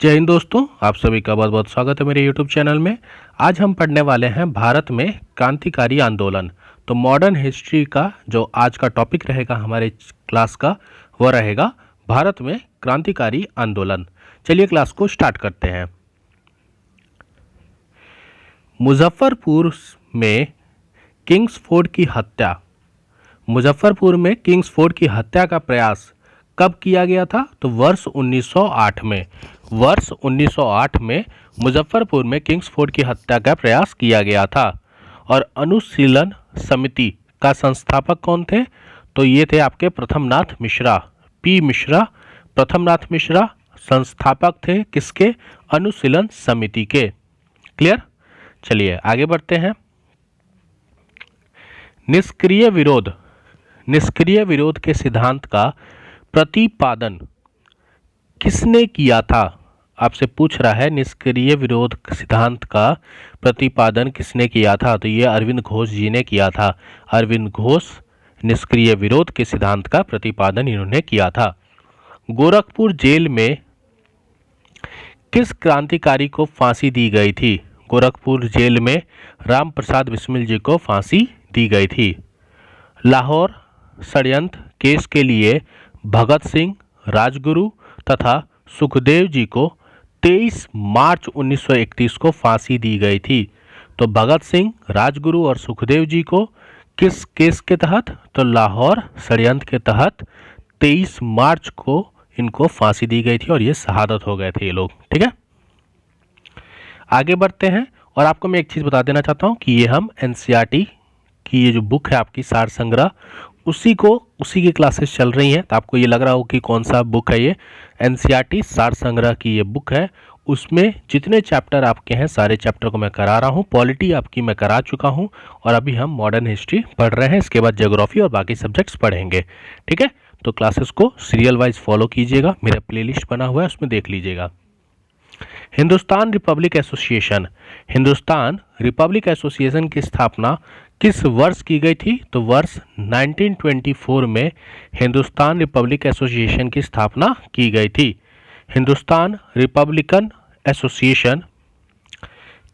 जय हिंद दोस्तों, आप सभी का बहुत बहुत स्वागत है मेरे YouTube चैनल में। आज हम पढ़ने वाले हैं भारत में क्रांतिकारी आंदोलन। तो मॉडर्न हिस्ट्री का जो आज का टॉपिक रहेगा हमारे क्लास का, वो रहेगा भारत में क्रांतिकारी आंदोलन। चलिए क्लास को स्टार्ट करते हैं। मुजफ्फरपुर में किंग्सफोर्ड की हत्या। मुजफ्फरपुर में किंग्सफोर्ड की हत्या का प्रयास कब किया गया था? तो वर्ष 1908 में। वर्ष 1908 में मुजफ्फरपुर में किंग्सफोर्ड की हत्या का प्रयास किया गया था। और अनुशीलन समिति का संस्थापक कौन थे? तो ये थे आपके प्रथमनाथ मिश्रा, पी मिश्रा। प्रथमनाथ मिश्रा संस्थापक थे किसके? अनुशीलन समिति के। क्लियर? चलिए आगे बढ़ते हैं। निष्क्रिय विरोध। निष्क्रिय विरोध के सिद्धांत का प्रतिपादन किसने किया था? आपसे पूछ रहा है निष्क्रिय विरोध सिद्धांत का प्रतिपादन किसने किया था? तो ये अरविंद घोष जी ने किया था। अरविंद घोष निष्क्रिय विरोध के सिद्धांत का प्रतिपादन इन्होंने किया था। गोरखपुर जेल में किस क्रांतिकारी को फांसी दी गई थी? गोरखपुर जेल में राम प्रसाद बिस्मिल जी को फांसी दी गई थी। लाहौर षड्यंत्र केस के लिए भगत सिंह, राजगुरु तथा सुखदेव जी को 23 मार्च 1931 को फांसी दी गई थी। तो भगत सिंह, राजगुरु और सुखदेव जी को किस केस के तहत? तो लाहौर षड्यंत्र के तहत 23 मार्च को इनको फांसी दी गई थी और ये शहादत हो गए थे ये लोग। ठीक है, आगे बढ़ते हैं। और आपको मैं एक चीज़ बता देना चाहता हूँ कि ये हम एनसीईआरटी की ये जो बुक है आपकी सार संग्रह, उसी की क्लासेस चल रही हैं। तो आपको ये लग रहा हो कि कौन सा बुक है ये? एनसीईआरटी सार संग्रह की ये बुक है। उसमें जितने चैप्टर आपके हैं सारे चैप्टर को मैं करा रहा हूँ। पॉलिटी आपकी मैं करा चुका हूँ और अभी हम मॉडर्न हिस्ट्री पढ़ रहे हैं। इसके बाद ज्योग्राफी और बाकी सब्जेक्ट्स पढ़ेंगे। ठीक है, तो क्लासेस को सीरियल वाइज फॉलो कीजिएगा। मेरा प्लेलिस्ट बना हुआ है, उसमें देख लीजिएगा। Hindustan Republic association. Hindustan Republic association की स्थापना किस वर्ष की गई थी? तो वर्ष 1924 में हिंदुस्तान रिपब्लिक एसोसिएशन की स्थापना की गई थी। हिंदुस्तान रिपब्लिकन एसोसिएशन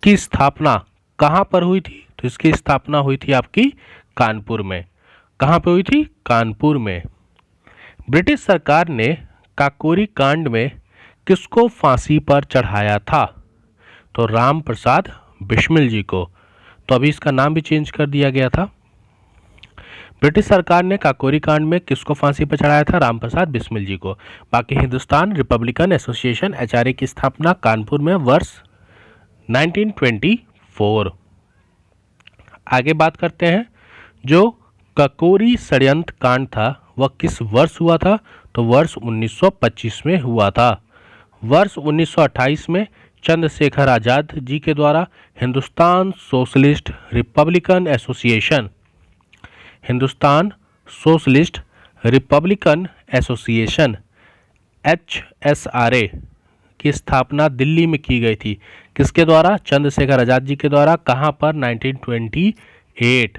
की स्थापना कहाँ पर हुई थी? तो इसकी स्थापना हुई थी आपकी कानपुर में। कहाँ पे हुई थी? कानपुर में। ब्रिटिश सरकार ने काकोरी कांड में किसको फांसी पर चढ़ाया था? तो राम प्रसाद बिस्मिल जी को। तो अभी इसका नाम भी चेंज कर दिया गया था। ब्रिटिश सरकार ने काकोरी कांड में किसको फांसी पर चढ़ाया था? राम प्रसाद बिस्मिल जी को। बाकी हिंदुस्तान रिपब्लिकन एसोसिएशन एचआरए की स्थापना कानपुर में वर्ष 1924। आगे बात करते हैं। जो काकोरी षड्यंत्र कांड था वह किस वर्ष हुआ था? तो वर्ष 1925 में हुआ था। वर्ष 1928 में चंद्रशेखर आजाद जी के द्वारा Hindustan socialist Republican association, Hindustan socialist Republican association HSRA की स्थापना दिल्ली में की गई थी। किसके द्वारा? चंद्रशेखर आजाद जी के द्वारा। कहाँ पर? 1928।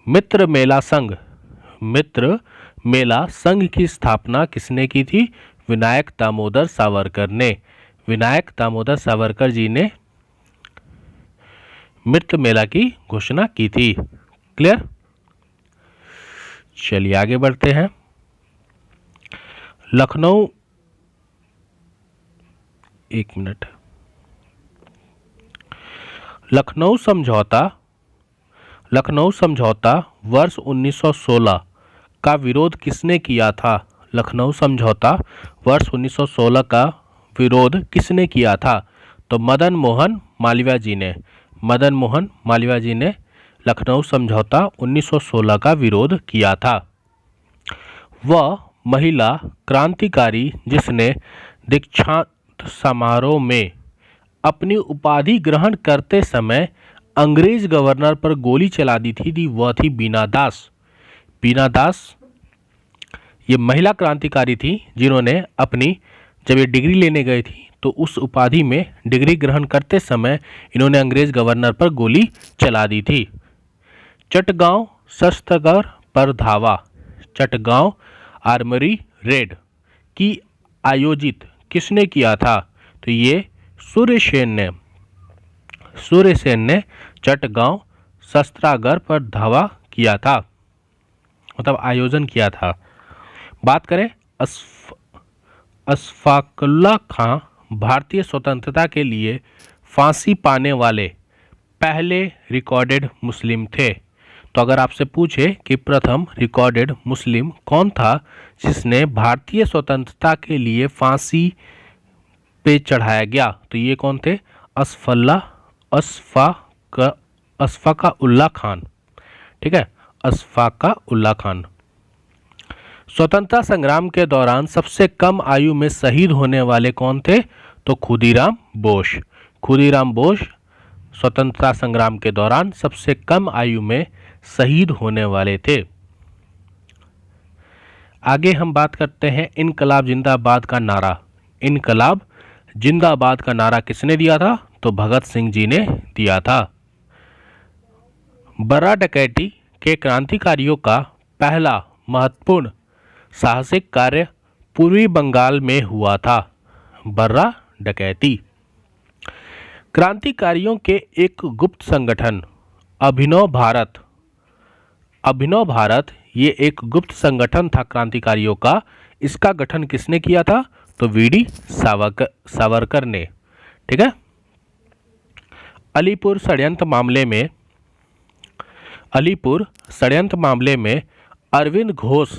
मित्र मेला संघ। मित्र मेला संघ की स्थापना किसने की थी? विनायक दामोदर सावरकर ने। विनायक दामोदर सावरकर जी ने मित्र मेला की घोषणा की थी। क्लियर? चलिए आगे बढ़ते हैं। लखनऊ, एक मिनट। लखनऊ समझौता। लखनऊ समझौता वर्ष 1916 का विरोध किसने किया था? लखनऊ समझौता वर्ष 1916 का विरोध किसने किया था? तो मदन मोहन मालवीय जी ने। मदन मोहन मालवीय जी ने लखनऊ समझौता 1916 का विरोध किया था। वह महिला क्रांतिकारी जिसने दीक्षांत समारोह में अपनी उपाधि ग्रहण करते समय अंग्रेज गवर्नर पर गोली चला दी थी, वह थी बीना दास। बीना दास ये महिला क्रांतिकारी थी जिन्होंने अपनी, जब ये डिग्री लेने गए थी तो उस उपाधि में डिग्री ग्रहण करते समय इन्होंने अंग्रेज गवर्नर पर गोली चला दी थी। चटगांव शस्त्रगर पर धावा। चटगांव आर्मरी रेड की आयोजित किसने किया था? तो ये सूर्यसेन ने चटगांव शस्त्रागार पर धावा किया था, मतलब आयोजन किया था। बात करें अशफाकुल्लाह खां भारतीय स्वतंत्रता के लिए फांसी पाने वाले पहले रिकॉर्डेड मुस्लिम थे। तो अगर आपसे पूछे कि प्रथम रिकॉर्डेड मुस्लिम कौन था जिसने भारतीय स्वतंत्रता के लिए फांसी पे चढ़ाया गया, तो ये कौन थे? अशफाका उल्लाह खान। ठीक है, अशफाका उल्लाह खान। स्वतंत्रता संग्राम के दौरान सबसे कम आयु में शहीद होने वाले कौन थे? तो खुदीराम बोस। खुदीराम बोस स्वतंत्रता संग्राम के दौरान सबसे कम आयु में शहीद होने वाले थे। आगे हम बात करते हैं इनकलाब जिंदाबाद का नारा। इनकलाब जिंदाबाद का नारा किसने दिया था? तो भगत सिंह जी ने दिया था। बर्रा डकैती के क्रांतिकारियों का पहला महत्वपूर्ण साहसिक कार्य पूर्वी बंगाल में हुआ था। बर्रा डकैती क्रांतिकारियों के एक गुप्त संगठन अभिनव भारत ये एक गुप्त संगठन था क्रांतिकारियों का। इसका गठन किसने किया था? तो वीडी सावरकर ने। ठीक है। अलीपुर षड्यंत्र मामले में अरविंद घोष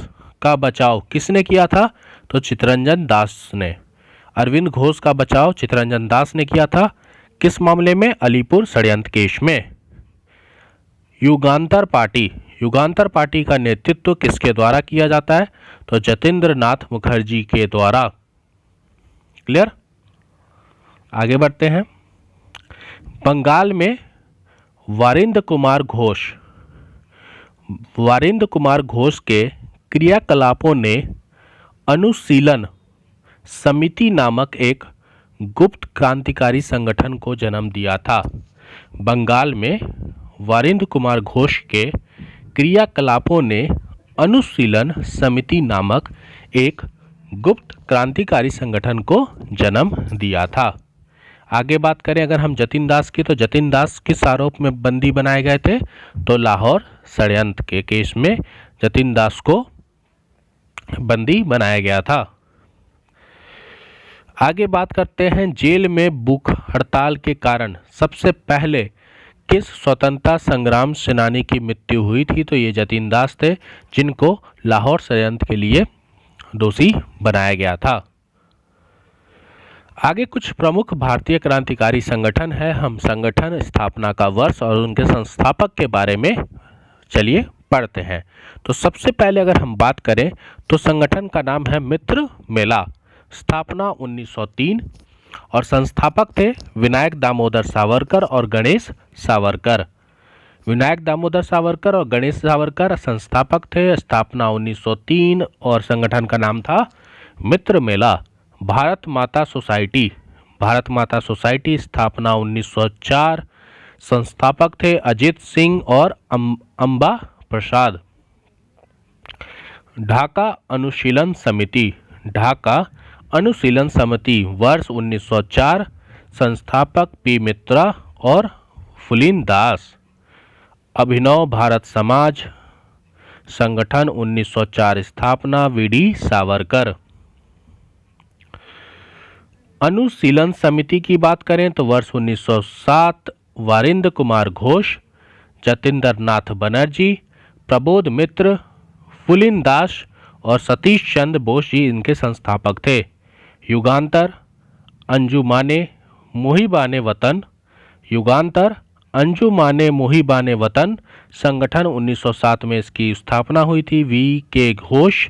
का बचाव किसने किया था? तो चित्तरंजन दास ने। अरविंद घोष का बचाव चित्तरंजन दास ने किया था। किस मामले में? अलीपुर षड्यंत्र केस में। युगांतर पार्टी का नेतृत्व किसके द्वारा किया जाता है? तो जतेंद्र नाथ मुखर्जी के द्वारा। क्लियर। आगे बढ़ते हैं। बंगाल में वारिंद कुमार घोष के क्रियाकलापों ने अनुशीलन समिति नामक एक गुप्त क्रांतिकारी संगठन को जन्म दिया था। बंगाल में वारिंद कुमार घोष के क्रियाकलापों ने अनुशीलन समिति नामक एक गुप्त क्रांतिकारी संगठन को जन्म दिया था। आगे बात करें अगर हम जतिन दास की, तो जतिन दास किस आरोप में बंदी बनाए गए थे? तो लाहौर षड्यंत्र के केस में जतिन दास को बंदी बनाया गया था। आगे बात करते हैं जेल में भूख हड़ताल के कारण सबसे पहले किस स्वतंत्रता संग्राम सेनानी की मृत्यु हुई थी? तो ये जतिन दास थे जिनको लाहौर षड्यंत्र के लिए दोषी बनाया गया था। आगे कुछ प्रमुख भारतीय क्रांतिकारी संगठन है। हम संगठन स्थापना का वर्ष और उनके संस्थापक के बारे में चलिए पढ़ते हैं। तो सबसे पहले अगर हम बात करें तो संगठन का नाम है मित्र मेला। स्थापना 1903 और संस्थापक थे विनायक दामोदर सावरकर और गणेश सावरकर। विनायक दामोदर सावरकर और गणेश सावरकर संस्थापक थे। स्थापना 1903 और संगठन का नाम था मित्र मेला। भारत माता सोसाइटी स्थापना 1904। संस्थापक थे अजित सिंह और अंबा प्रसाद। ढाका अनुशीलन समिति वर्ष 1904। संस्थापक पी मित्रा और फुलीन दास। अभिनव भारत समाज संगठन 1904। स्थापना वीडी सावरकर। अनुशीलन समिति की बात करें तो वर्ष 1907। वारिंद कुमार घोष, जतेंद्र नाथ बनर्जी, प्रबोध मित्र, फुलीन दास और सतीश चंद्र बोस जी इनके संस्थापक थे। युगांतर अंजुमाने मुहिबाने वतन संगठन 1907 में इसकी स्थापना हुई थी। वी के घोष,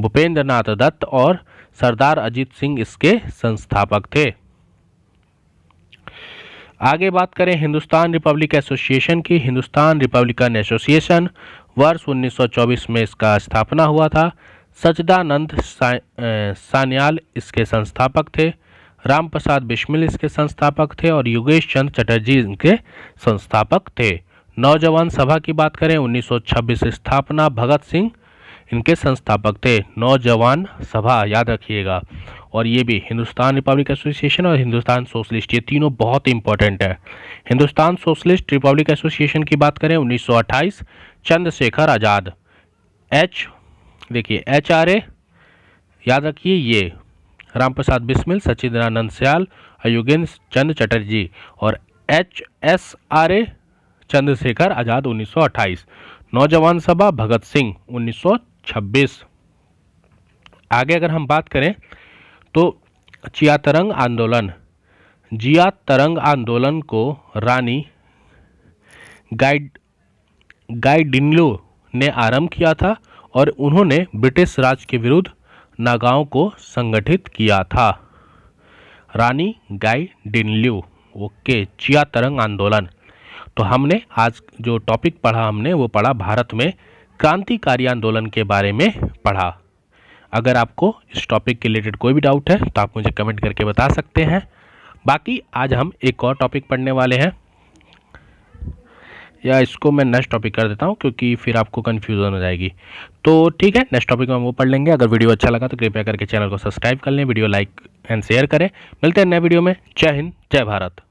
भूपेंद्र नाथ दत्त और सरदार अजीत सिंह इसके संस्थापक थे। आगे बात करें हिंदुस्तान रिपब्लिक एसोसिएशन की। हिंदुस्तान रिपब्लिकन एसोसिएशन वर्ष 1924 में इसका स्थापना हुआ था। सच्चिदानंद सान्याल इसके संस्थापक थे। राम प्रसाद बिस्मिल इसके संस्थापक थे और योगेश चंद्र चटर्जी इनके संस्थापक थे। नौजवान सभा की बात करें 1926 स्थापना, भगत सिंह इनके संस्थापक थे। नौजवान सभा याद रखिएगा और ये भी हिंदुस्तान रिपब्लिक एसोसिएशन और हिंदुस्तान सोशलिस्ट, ये तीनों बहुत इंपॉर्टेंट है। हिंदुस्तान सोशलिस्ट रिपब्लिक एसोसिएशन की बात करें 1928, चंद्रशेखर आज़ाद। देखिए HRA याद रखिए, ये रामप्रसाद बिस्मिल, सच्चिदानंद स्याल और योगेंद्र चंद्र चटर्जी। और HSRA चंद्रशेखर आज़ाद 1928। नौजवान सभा भगत सिंह 1926। आगे अगर हम बात करें तो जिया तरंग आंदोलन को रानी गाइडिनलो ने आरंभ किया था और उन्होंने ब्रिटिश राज के विरुद्ध नागाओं को संगठित किया था। रानी गाइडिनलो, ओके, जिया तरंग आंदोलन। तो हमने आज जो टॉपिक पढ़ा हमने वो पढ़ा भारत में क्रांतिकारी आंदोलन के बारे में पढ़ा। अगर आपको इस टॉपिक के रिलेटेड कोई भी डाउट है तो आप मुझे कमेंट करके बता सकते हैं। बाकी आज हम एक और टॉपिक पढ़ने वाले हैं, या इसको मैं नेक्स्ट टॉपिक कर देता हूँ क्योंकि फिर आपको कन्फ्यूजन हो जाएगी। तो ठीक है, नेक्स्ट टॉपिक में हम वो पढ़ लेंगे। अगर वीडियो अच्छा लगा तो कृपया करके चैनल को सब्सक्राइब कर लें, वीडियो लाइक एंड शेयर करें। मिलते हैं नए वीडियो में। जय हिंद, जय भारत।